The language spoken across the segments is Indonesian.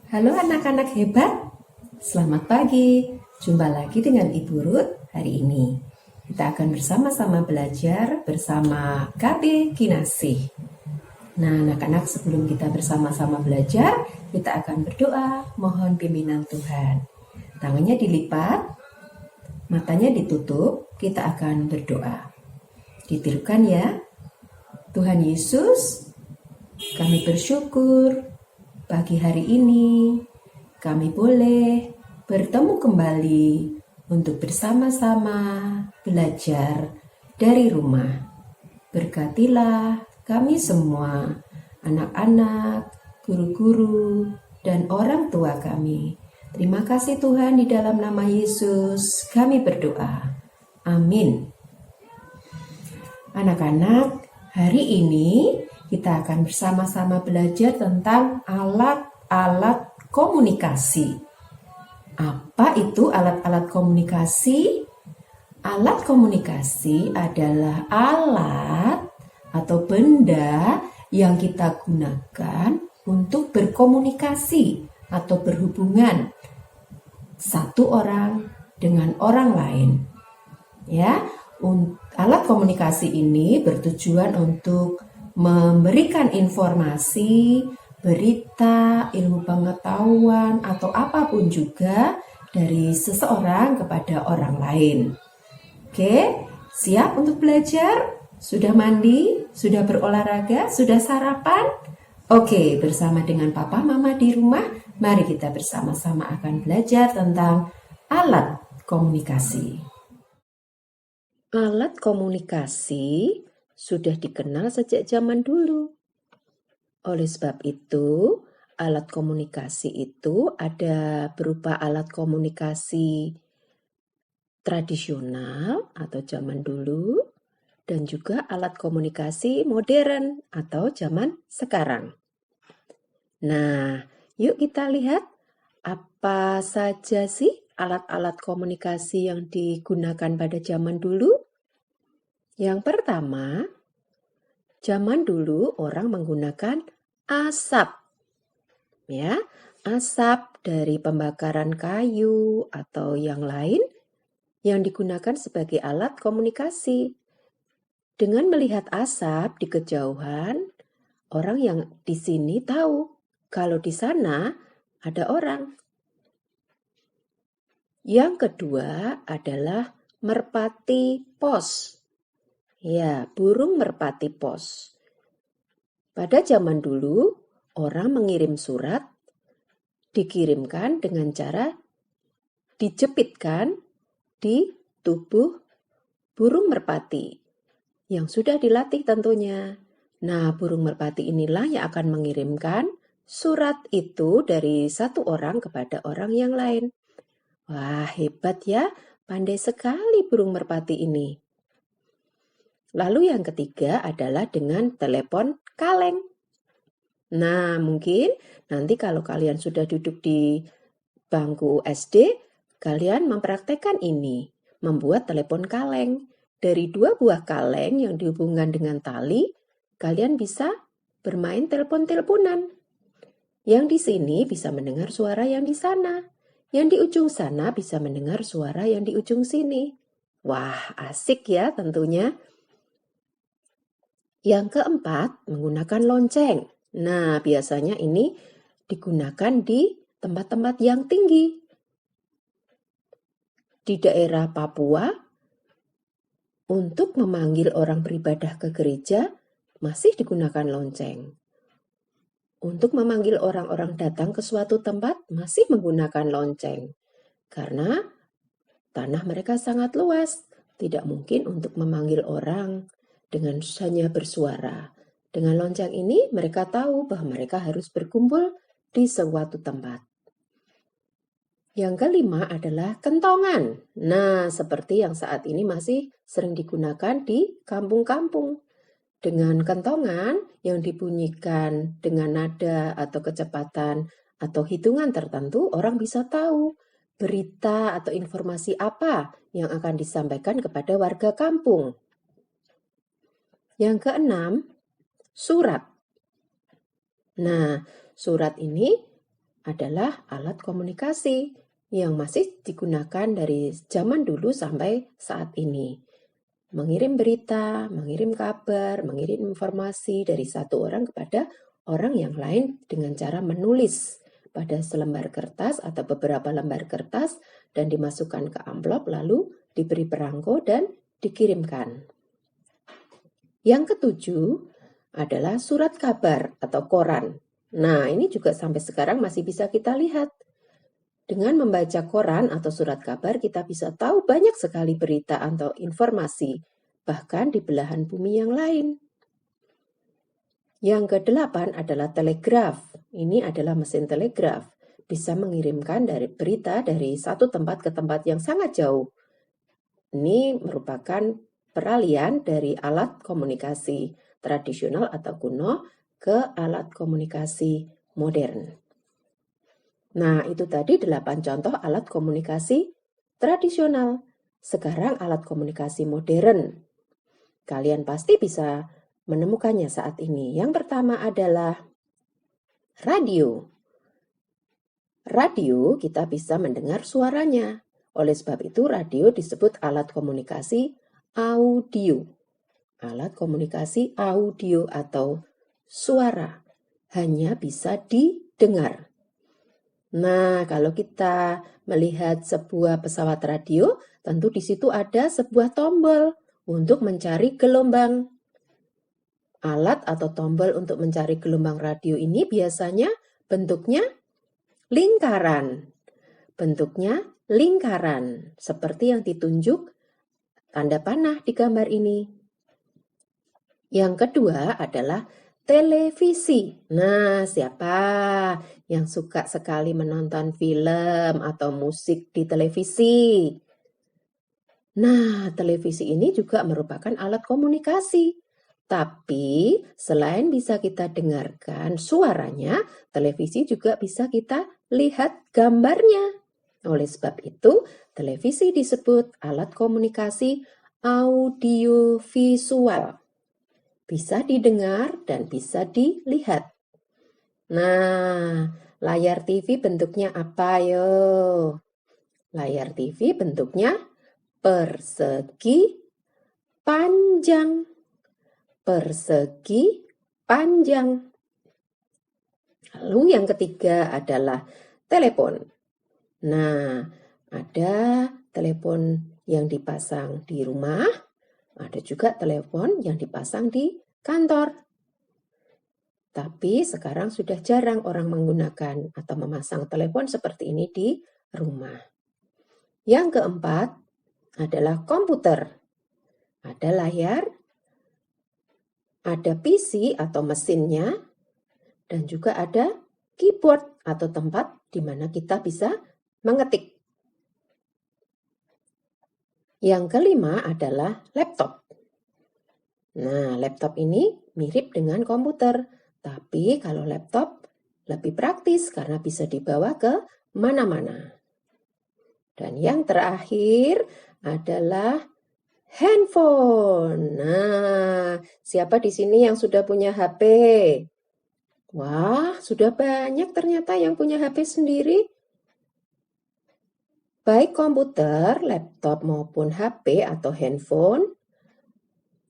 Halo anak-anak hebat, selamat pagi. Jumpa lagi dengan Ibu Ruth hari ini. Kita akan bersama-sama belajar bersama KB Kinasih. Nah anak-anak, sebelum kita bersama-sama belajar, kita akan berdoa mohon pimpinan Tuhan. Tangannya dilipat, matanya ditutup, kita akan berdoa. Ditirukan ya. Tuhan Yesus, kami bersyukur pagi hari ini kami boleh bertemu kembali untuk bersama-sama belajar dari rumah. Berkatilah kami semua, anak-anak, guru-guru, dan orang tua kami. Terima kasih Tuhan, di dalam nama Yesus kami berdoa. Amin. Anak-anak, hari ini kita akan bersama-sama belajar tentang alat-alat komunikasi. Apa itu alat-alat komunikasi? Alat komunikasi adalah alat atau benda yang kita gunakan untuk berkomunikasi atau berhubungan satu orang dengan orang lain. Ya, alat komunikasi ini bertujuan untuk memberikan informasi, berita, ilmu pengetahuan, atau apapun juga dari seseorang kepada orang lain. Oke, siap untuk belajar? Sudah mandi? Sudah berolahraga? Sudah sarapan? Oke, bersama dengan papa mama di rumah, mari kita bersama-sama akan belajar tentang alat komunikasi. Alat komunikasi sudah dikenal sejak zaman dulu. Oleh sebab itu, alat komunikasi itu ada berupa alat komunikasi tradisional atau zaman dulu, dan juga alat komunikasi modern atau zaman sekarang. Nah, yuk kita lihat apa saja sih alat-alat komunikasi yang digunakan pada zaman dulu. Yang pertama, zaman dulu orang menggunakan asap. Ya, asap dari pembakaran kayu atau yang lain yang digunakan sebagai alat komunikasi. Dengan melihat asap di kejauhan, orang yang di sini tahu kalau di sana ada orang. Yang kedua adalah merpati pos. Ya, burung merpati pos. Pada zaman dulu, orang mengirim surat, dikirimkan dengan cara dijepitkan di tubuh burung merpati yang sudah dilatih tentunya. Nah, burung merpati inilah yang akan mengirimkan surat itu dari satu orang kepada orang yang lain. Wah, hebat ya, pandai sekali burung merpati ini. Lalu yang ketiga adalah dengan telepon kaleng. Nah, mungkin nanti kalau kalian sudah duduk di bangku SD, kalian mempraktekkan ini, membuat telepon kaleng. Dari 2 buah kaleng yang dihubungkan dengan tali, kalian bisa bermain telepon-teleponan. Yang di sini bisa mendengar suara yang di sana. Yang di ujung sana bisa mendengar suara yang di ujung sini. Wah, asik ya tentunya. Yang keempat, menggunakan lonceng. Nah, biasanya ini digunakan di tempat-tempat yang tinggi. Di daerah Papua, untuk memanggil orang beribadah ke gereja, masih digunakan lonceng. Untuk memanggil orang-orang datang ke suatu tempat, masih menggunakan lonceng. Karena tanah mereka sangat luas, tidak mungkin untuk memanggil orang dengan hanya bersuara. Dengan lonceng ini mereka tahu bahwa mereka harus berkumpul di suatu tempat. Yang kelima adalah kentongan. Nah, seperti yang saat ini masih sering digunakan di kampung-kampung. Dengan kentongan yang dibunyikan dengan nada atau kecepatan atau hitungan tertentu, orang bisa tahu berita atau informasi apa yang akan disampaikan kepada warga kampung. Yang keenam, surat. Nah, surat ini adalah alat komunikasi yang masih digunakan dari zaman dulu sampai saat ini. Mengirim berita, mengirim kabar, mengirim informasi dari satu orang kepada orang yang lain dengan cara menulis pada selembar kertas atau beberapa lembar kertas dan dimasukkan ke amplop lalu diberi perangko dan dikirimkan. Yang ketujuh adalah surat kabar atau koran. Nah, ini juga sampai sekarang masih bisa kita lihat. Dengan membaca koran atau surat kabar, kita bisa tahu banyak sekali berita atau informasi, bahkan di belahan bumi yang lain. Yang kedelapan adalah telegraf. Ini adalah mesin telegraf. Bisa mengirimkan berita dari satu tempat ke tempat yang sangat jauh. Ini merupakan peralihan dari alat komunikasi tradisional atau kuno ke alat komunikasi modern. Nah, itu tadi 8 contoh alat komunikasi tradisional. Sekarang alat komunikasi modern. Kalian pasti bisa menemukannya saat ini. Yang pertama adalah radio. Radio kita bisa mendengar suaranya. Oleh sebab itu radio disebut alat komunikasi audio. Alat komunikasi audio atau suara hanya bisa didengar. Nah, kalau kita melihat sebuah pesawat radio, tentu di situ ada sebuah tombol untuk mencari gelombang. Alat atau tombol untuk mencari gelombang radio ini biasanya bentuknya lingkaran. Bentuknya lingkaran, seperti yang ditunjuk tanda panah di gambar ini. Yang kedua adalah televisi. Nah, siapa yang suka sekali menonton film atau musik di televisi? Nah, televisi ini juga merupakan alat komunikasi. Tapi selain bisa kita dengarkan suaranya, televisi juga bisa kita lihat gambarnya. Oleh sebab itu, televisi disebut alat komunikasi audiovisual. Bisa didengar dan bisa dilihat. Nah, layar TV bentuknya apa yo? Layar TV bentuknya persegi panjang. Persegi panjang. Lalu yang ketiga adalah telepon. Nah, ada telepon yang dipasang di rumah, ada juga telepon yang dipasang di kantor. Tapi sekarang sudah jarang orang menggunakan atau memasang telepon seperti ini di rumah. Yang keempat adalah komputer. Ada layar, ada PC atau mesinnya, dan juga ada keyboard atau tempat di mana kita bisa mengetik. Yang kelima adalah laptop. Nah, laptop ini mirip dengan komputer, tapi kalau laptop lebih praktis karena bisa dibawa ke mana-mana. Dan yang terakhir adalah handphone. Nah, siapa di sini yang sudah punya HP? Wah, sudah banyak ternyata yang punya HP sendiri. Baik komputer, laptop maupun HP atau handphone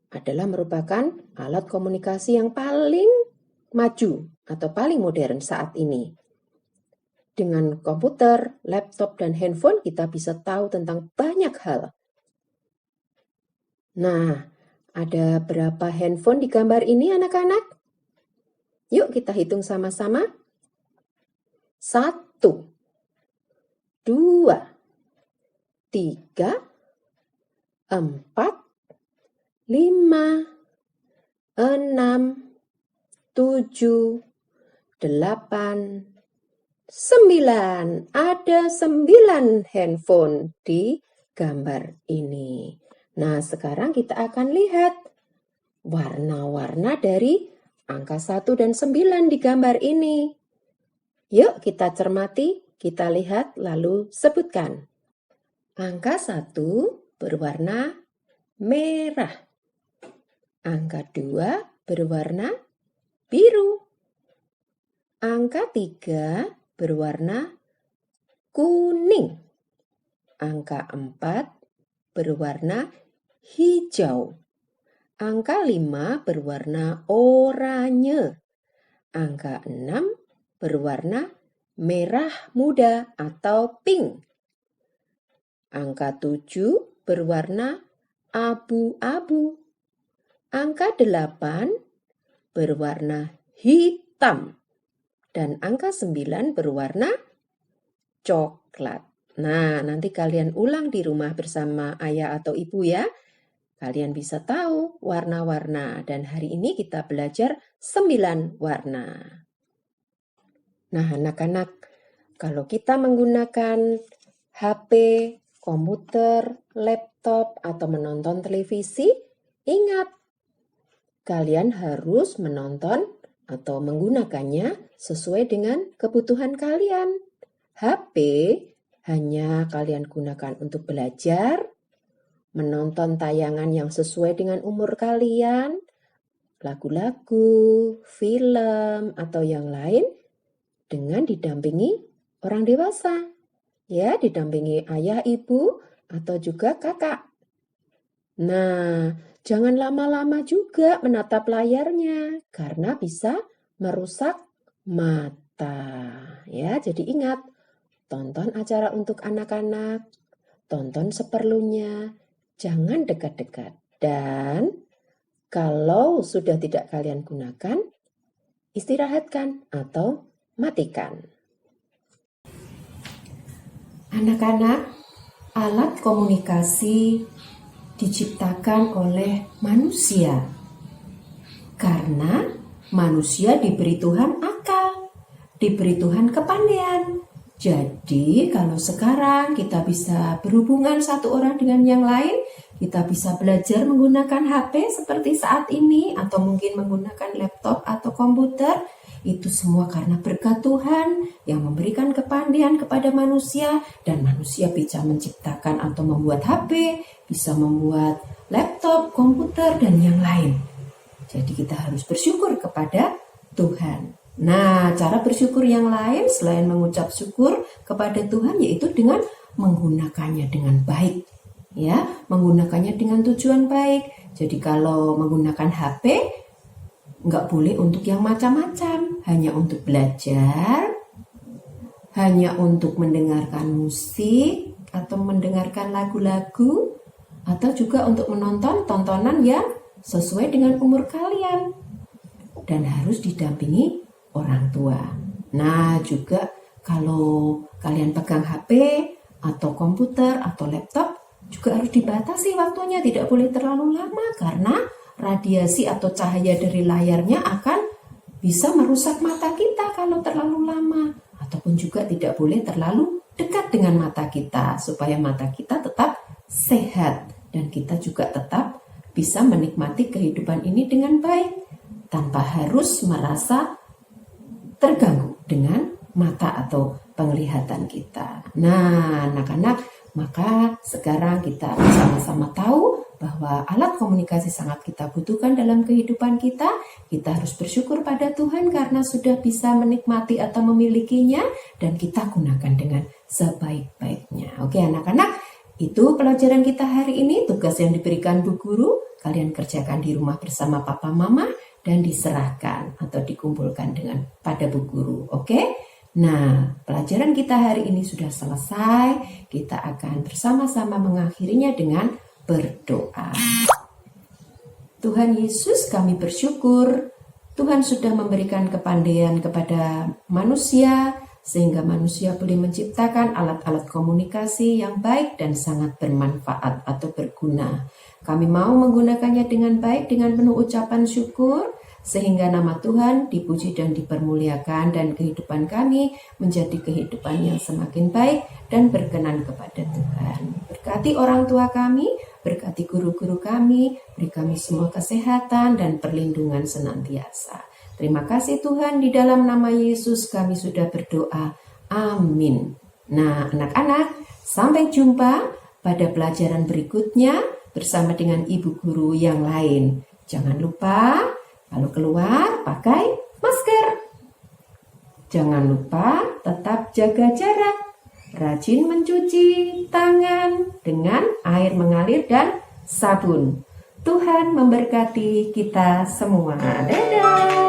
adalah merupakan alat komunikasi yang paling maju atau paling modern saat ini. Dengan komputer, laptop, dan handphone kita bisa tahu tentang banyak hal. Nah, ada berapa handphone di gambar ini anak-anak? Yuk kita hitung sama-sama. 1, 2, 3, 4, 5, 6, 7, 8, 9. Ada 9 handphone di gambar ini. Nah, sekarang kita akan lihat warna-warna dari angka 1 dan 9 di gambar ini. Yuk kita cermati, kita lihat lalu sebutkan. Angka 1 berwarna merah. Angka 2 berwarna biru. Angka 3 berwarna kuning. Angka 4 berwarna hijau. Angka 5 berwarna oranye. Angka 6 berwarna merah muda atau pink. Angka 7 berwarna abu-abu. Angka 8 berwarna hitam. Dan angka 9 berwarna coklat. Nah, nanti kalian ulang di rumah bersama ayah atau ibu ya. Kalian bisa tahu warna-warna. Dan hari ini kita belajar 9 warna. Nah, anak-anak, kalau kita menggunakan HP, komputer, laptop, atau menonton televisi, ingat, kalian harus menonton atau menggunakannya sesuai dengan kebutuhan kalian. HP hanya kalian gunakan untuk belajar, menonton tayangan yang sesuai dengan umur kalian, lagu-lagu, film, atau yang lain, dengan didampingi orang dewasa. Ya, didampingi ayah, ibu, atau juga kakak. Nah, jangan lama-lama juga menatap layarnya karena bisa merusak mata. Ya, jadi ingat, tonton acara untuk anak-anak, tonton seperlunya, jangan dekat-dekat. Dan kalau sudah tidak kalian gunakan, istirahatkan atau matikan. Anak-anak, alat komunikasi diciptakan oleh manusia karena manusia diberi Tuhan akal, diberi Tuhan kepandaian. Jadi kalau sekarang kita bisa berhubungan satu orang dengan yang lain, kita bisa belajar menggunakan HP seperti saat ini atau mungkin menggunakan laptop atau komputer. Itu semua karena berkat Tuhan yang memberikan kepandaian kepada manusia, dan manusia bisa menciptakan atau membuat HP, bisa membuat laptop, komputer, dan yang lain. Jadi kita harus bersyukur kepada Tuhan. Nah, cara bersyukur yang lain selain mengucap syukur kepada Tuhan yaitu dengan menggunakannya dengan baik. Ya, menggunakannya dengan tujuan baik. Jadi kalau menggunakan HP, nggak boleh untuk yang macam-macam, hanya untuk belajar, hanya untuk mendengarkan musik atau mendengarkan lagu-lagu, atau juga untuk menonton tontonan yang sesuai dengan umur kalian dan harus didampingi orang tua. Nah, juga kalau kalian pegang HP atau komputer atau laptop juga harus dibatasi waktunya, tidak boleh terlalu lama karena radiasi atau cahaya dari layarnya akan bisa merusak mata kita kalau terlalu lama, ataupun juga tidak boleh terlalu dekat dengan mata kita supaya mata kita tetap sehat dan kita juga tetap bisa menikmati kehidupan ini dengan baik tanpa harus merasa terganggu dengan mata atau penglihatan kita. Nah, anak-anak, maka sekarang kita sama-sama tahu bahwa alat komunikasi sangat kita butuhkan dalam kehidupan kita. Kita harus bersyukur pada Tuhan karena sudah bisa menikmati atau memilikinya dan kita gunakan dengan sebaik-baiknya. Oke anak-anak, itu pelajaran kita hari ini. Tugas yang diberikan Bu Guru, kalian kerjakan di rumah bersama papa mama dan diserahkan atau dikumpulkan pada Bu Guru. Oke? Nah, pelajaran kita hari ini sudah selesai. Kita akan bersama-sama mengakhirinya dengan berdoa. Tuhan Yesus, kami bersyukur Tuhan sudah memberikan kepandaian kepada manusia sehingga manusia boleh menciptakan alat-alat komunikasi yang baik dan sangat bermanfaat atau berguna. Kami mau menggunakannya dengan baik dengan penuh ucapan syukur sehingga nama Tuhan dipuji dan dipermuliakan dan kehidupan kami menjadi kehidupan yang semakin baik dan berkenan kepada Tuhan. Berkati orang tua kami, berkati guru-guru kami, beri kami semua kesehatan dan perlindungan senantiasa. Terima kasih Tuhan, di dalam nama Yesus kami sudah berdoa. Amin. Nah, anak-anak, sampai jumpa pada pelajaran berikutnya bersama dengan ibu guru yang lain. Jangan lupa kalau keluar pakai masker. Jangan lupa tetap jaga jarak. Rajin mencuci tangan dengan air mengalir dan sabun. Tuhan memberkati kita semua. Dadah!